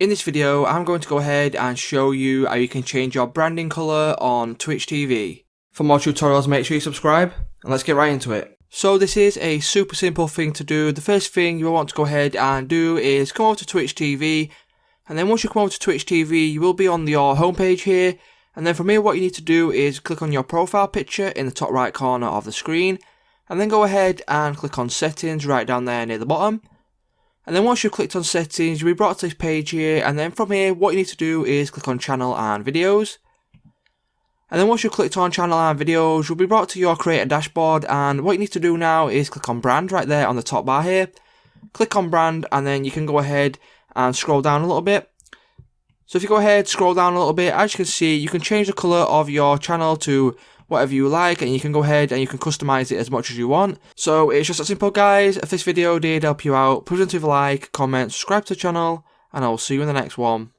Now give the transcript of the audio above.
In this video, I'm going to go ahead and show you how you can change your branding colour on Twitch TV. For more tutorials, make sure you subscribe, and let's get right into it. So this is a super simple thing to do. The first thing you want to go ahead and do is come over to Twitch TV, and then once you come over to Twitch TV, you will be on your homepage here, and then from here what you need to do is click on your profile picture in the top right corner of the screen, and then go ahead and click on settings right down there near the bottom. And then once you've clicked on settings, you'll be brought to this page here, and then from here what you need to do is click on channel and videos. And then once you've clicked on channel and videos, you'll be brought to your creator dashboard, and what you need to do now is click on brand right there on the top bar here. Click on brand, and then you can go ahead and scroll down a little bit. So if you go ahead, scroll down a little bit, as you can see, you can change the colour of your channel to whatever you like, and you can go ahead and you can customize it as much as you want. So it's just that simple, guys. If this video did help you out, please leave a like, comment, subscribe to the channel, and I will see you in the next one.